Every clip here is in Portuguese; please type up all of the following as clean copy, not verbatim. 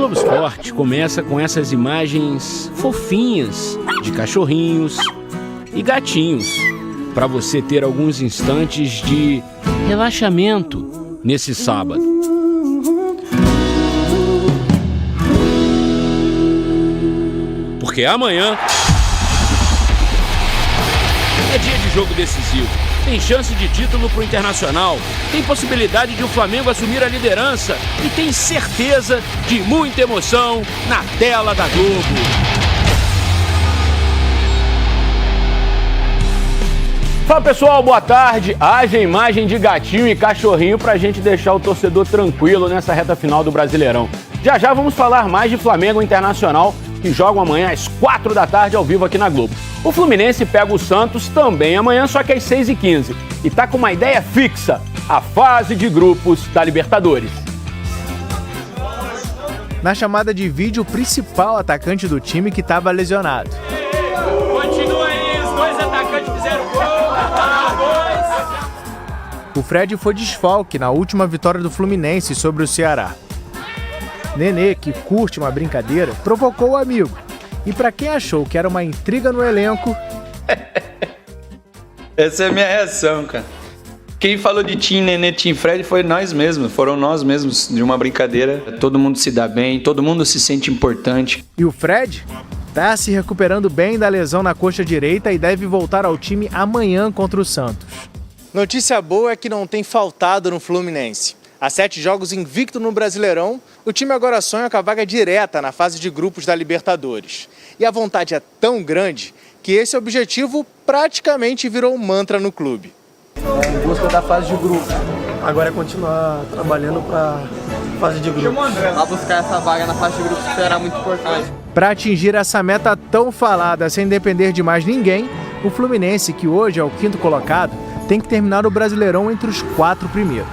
Globo Esporte começa com essas imagens fofinhas de cachorrinhos e gatinhos, para você ter alguns instantes de relaxamento nesse sábado. Porque amanhã é dia de jogo decisivo. Tem chance de título pro Internacional, tem possibilidade de o Flamengo assumir a liderança e tem certeza de muita emoção na tela da Globo. Fala pessoal, boa tarde. Haja imagem de gatinho e cachorrinho pra gente deixar o torcedor tranquilo nessa reta final do Brasileirão. Já já vamos falar mais de Flamengo Internacional, que jogam amanhã às 4 da tarde ao vivo aqui na Globo. O Fluminense pega o Santos também amanhã, só que às 6h15. E tá com uma ideia fixa, a fase de grupos da Libertadores. Na chamada de vídeo, o principal atacante do time que estava lesionado. Continua aí, os dois atacantes fizeram gol. O Fred foi desfalque na última vitória do Fluminense sobre o Ceará. Nenê, que curte uma brincadeira, provocou o amigo. E para quem achou que era uma intriga no elenco... Essa é a minha reação, cara. Quem falou de Tim Nenê, Tim Fred foi nós mesmos. Foram nós mesmos de uma brincadeira. Todo mundo se dá bem, todo mundo se sente importante. E o Fred tá se recuperando bem da lesão na coxa direita e deve voltar ao time amanhã contra o Santos. Notícia boa é que não tem faltado no Fluminense. Há 7 jogos invicto no Brasileirão, o time agora sonha com a vaga direta na fase de grupos da Libertadores. E a vontade é tão grande que esse objetivo praticamente virou um mantra no clube. Em busca da fase de grupo. Agora é continuar trabalhando para fase de grupo. A buscar essa vaga na fase de grupos será muito importante. Para atingir essa meta tão falada sem depender de mais ninguém, o Fluminense, que hoje é o 5º colocado, tem que terminar o Brasileirão entre os 4 primeiros.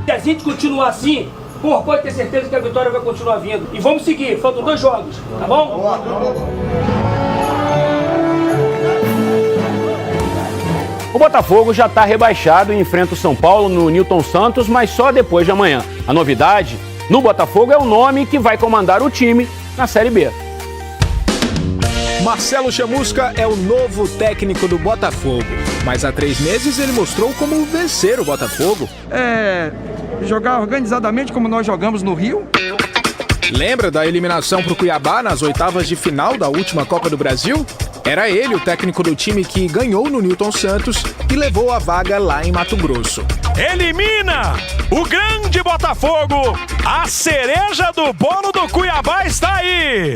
Se a gente continuar assim, pode ter certeza que a vitória vai continuar vindo. E vamos seguir, faltam 2 jogos, tá bom? O Botafogo já está rebaixado e enfrenta o São Paulo no Newton Santos, mas só depois de amanhã. A novidade no Botafogo é o nome que vai comandar o time na Série B. Marcelo Chamusca é o novo técnico do Botafogo, mas há 3 meses ele mostrou como vencer o Botafogo. Jogar organizadamente como nós jogamos no Rio. Lembra da eliminação para o Cuiabá nas oitavas de final da última Copa do Brasil? Era ele o técnico do time que ganhou no Newton Santos e levou a vaga lá em Mato Grosso. Elimina o grande Botafogo! A cereja do bolo do Cuiabá está aí!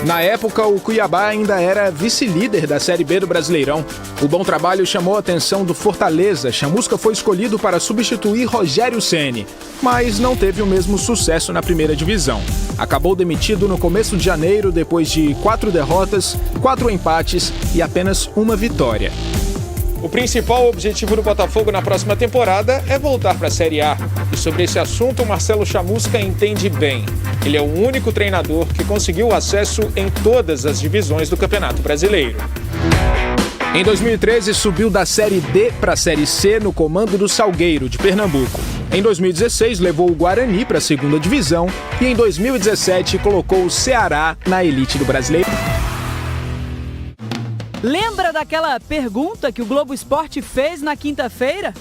Na época, o Cuiabá ainda era vice-líder da Série B do Brasileirão. O bom trabalho chamou a atenção do Fortaleza. Chamusca foi escolhido para substituir Rogério Ceni, mas não teve o mesmo sucesso na primeira divisão. Acabou demitido no começo de janeiro depois de 4 derrotas, 4 empates e apenas 1 vitória. O principal objetivo do Botafogo na próxima temporada é voltar para a Série A. E sobre esse assunto, o Marcelo Chamusca entende bem. Ele é o único treinador que conseguiu acesso em todas as divisões do Campeonato Brasileiro. Em 2013, subiu da Série D para a Série C no comando do Salgueiro, de Pernambuco. Em 2016, levou o Guarani para a 2ª divisão e em 2017 colocou o Ceará na elite do Brasileiro. Lembra daquela pergunta que o Globo Esporte fez na quinta-feira?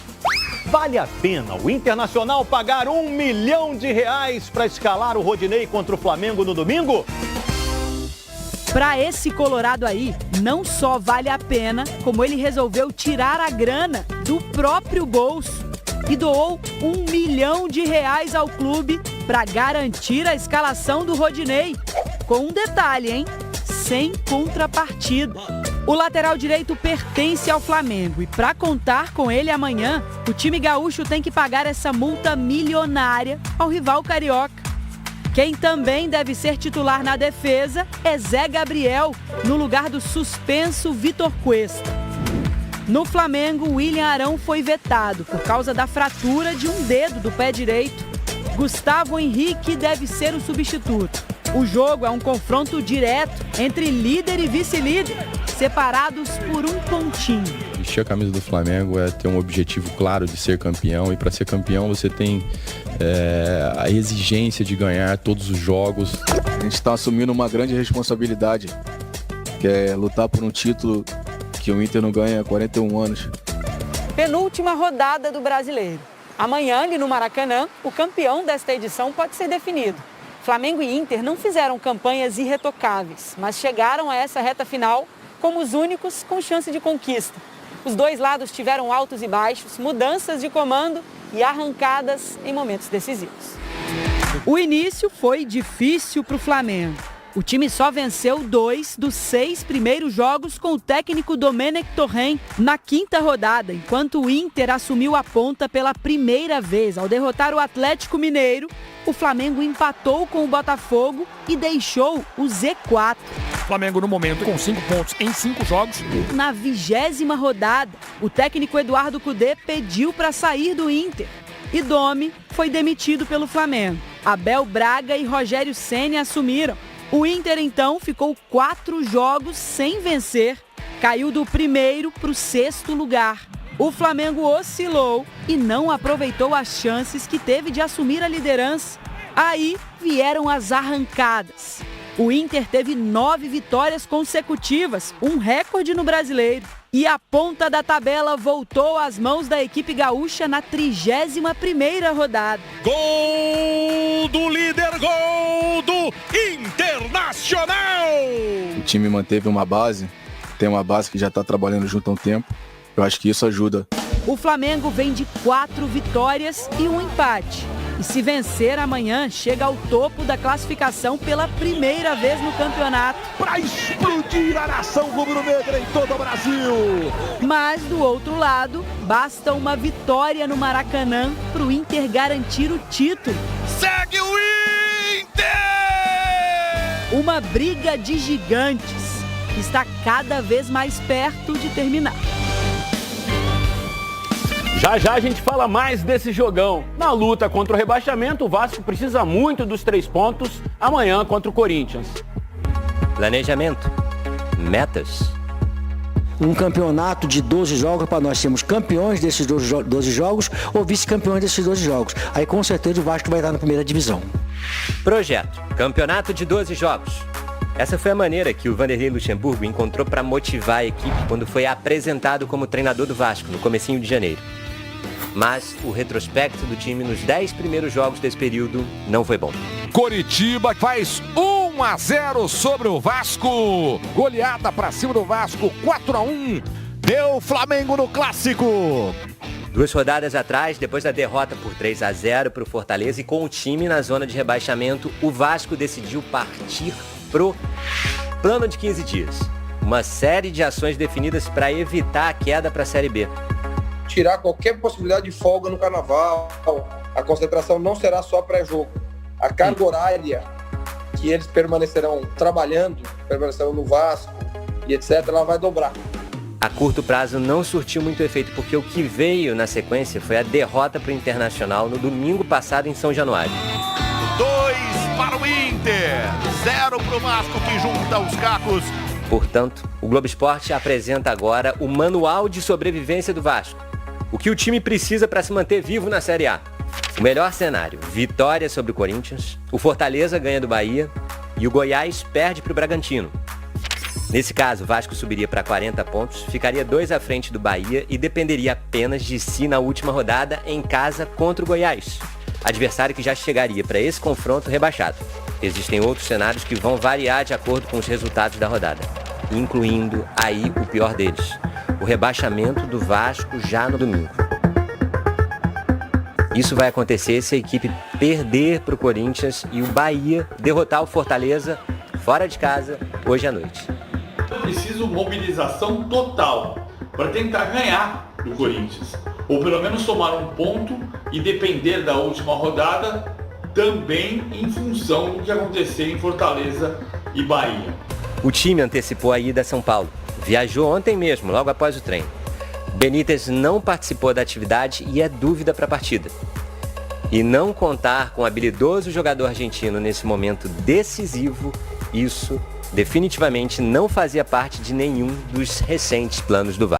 Vale a pena o Internacional pagar R$1 milhão para escalar o Rodinei contra o Flamengo no domingo? Para esse colorado aí, não só vale a pena, como ele resolveu tirar a grana do próprio bolso e doou R$1 milhão ao clube para garantir a escalação do Rodinei. Com um detalhe, hein? Sem contrapartida. O lateral direito pertence ao Flamengo e para contar com ele amanhã, o time gaúcho tem que pagar essa multa milionária ao rival carioca. Quem também deve ser titular na defesa é Zé Gabriel, no lugar do suspenso Vitor Cuesta. No Flamengo, William Arão foi vetado por causa da fratura de um dedo do pé direito. Gustavo Henrique deve ser o substituto. O jogo é um confronto direto entre líder e vice-líder, separados por um pontinho. Vestir a camisa do Flamengo é ter um objetivo claro de ser campeão, e para ser campeão você tem a exigência de ganhar todos os jogos. A gente está assumindo uma grande responsabilidade, que é lutar por um título que o Inter não ganha há 41 anos. Penúltima rodada do Brasileiro. Amanhã, ali no Maracanã, o campeão desta edição pode ser definido. Flamengo e Inter não fizeram campanhas irretocáveis, mas chegaram a essa reta final como os únicos com chance de conquista. Os dois lados tiveram altos e baixos, mudanças de comando e arrancadas em momentos decisivos. O início foi difícil para o Flamengo. O time só venceu 2 dos 6 primeiros jogos com o técnico Domenech Torrent na 5ª rodada, enquanto o Inter assumiu a ponta pela primeira vez. Ao derrotar o Atlético Mineiro, o Flamengo empatou com o Botafogo e deixou o Z4. Flamengo no momento com 5 pontos em 5 jogos. Na 20ª rodada, o técnico Eduardo Cudê pediu para sair do Inter. E Domi foi demitido pelo Flamengo. Abel Braga e Rogério Ceni assumiram. O Inter, então, ficou 4 jogos sem vencer, caiu do 1º para o 6º lugar. O Flamengo oscilou e não aproveitou as chances que teve de assumir a liderança. Aí vieram as arrancadas. O Inter teve 9 vitórias consecutivas, um recorde no Brasileiro. E a ponta da tabela voltou às mãos da equipe gaúcha na 31ª rodada. Gol do líder, gol do Internacional! O time manteve uma base, tem uma base que já está trabalhando junto há um tempo. Eu acho que isso ajuda. O Flamengo vem de 4 vitórias e um empate. E se vencer amanhã, chega ao topo da classificação pela primeira vez no campeonato. Para explodir a nação rubro-negra em todo o Brasil! Mas, do outro lado, basta uma vitória no Maracanã para o Inter garantir o título. Segue o Inter! Uma briga de gigantes que está cada vez mais perto de terminar. Já já a gente fala mais desse jogão. Na luta contra o rebaixamento, o Vasco precisa muito dos 3 pontos amanhã contra o Corinthians. Planejamento. Metas. Um campeonato de 12 jogos para nós sermos campeões desses 12 jogos ou vice-campeões desses 12 jogos. Aí com certeza o Vasco vai estar na primeira divisão. Projeto. Campeonato de 12 jogos. Essa foi a maneira que o Vanderlei Luxemburgo encontrou para motivar a equipe quando foi apresentado como treinador do Vasco no comecinho de janeiro. Mas o retrospecto do time nos 10 primeiros jogos desse período não foi bom. Coritiba faz 1-0 sobre o Vasco. Goleada pra cima do Vasco, 4-1. Deu Flamengo no Clássico. 2 rodadas atrás, depois da derrota por 3-0 para o Fortaleza e com o time na zona de rebaixamento, o Vasco decidiu partir pro plano de 15 dias. Uma série de ações definidas para evitar a queda para a Série B. Tirar qualquer possibilidade de folga no carnaval, a concentração não será só pré-jogo. A carga horária que eles permanecerão trabalhando, permanecerão no Vasco e etc, ela vai dobrar. A curto prazo não surtiu muito efeito, porque o que veio na sequência foi a derrota para o Internacional no domingo passado em São Januário. 2 para o Inter, 0 para o Vasco que junta os cacos. Portanto, o Globo Esporte apresenta agora o manual de sobrevivência do Vasco. O que o time precisa para se manter vivo na Série A. O melhor cenário, vitória sobre o Corinthians, o Fortaleza ganha do Bahia e o Goiás perde para o Bragantino. Nesse caso, o Vasco subiria para 40 pontos, ficaria 2 à frente do Bahia e dependeria apenas de si na última rodada em casa contra o Goiás, adversário que já chegaria para esse confronto rebaixado. Existem outros cenários que vão variar de acordo com os resultados da rodada, incluindo aí o pior deles, o rebaixamento do Vasco já no domingo. Isso vai acontecer se a equipe perder para o Corinthians e o Bahia derrotar o Fortaleza fora de casa hoje à noite. Eu preciso mobilização total para tentar ganhar do Corinthians, ou pelo menos tomar um ponto e depender da última rodada também em função do que acontecer em Fortaleza e Bahia. O time antecipou a ida a São Paulo. Viajou ontem mesmo, logo após o treino. Benítez não participou da atividade e é dúvida para a partida. E não contar com o habilidoso jogador argentino nesse momento decisivo, isso definitivamente não fazia parte de nenhum dos recentes planos do Vasco.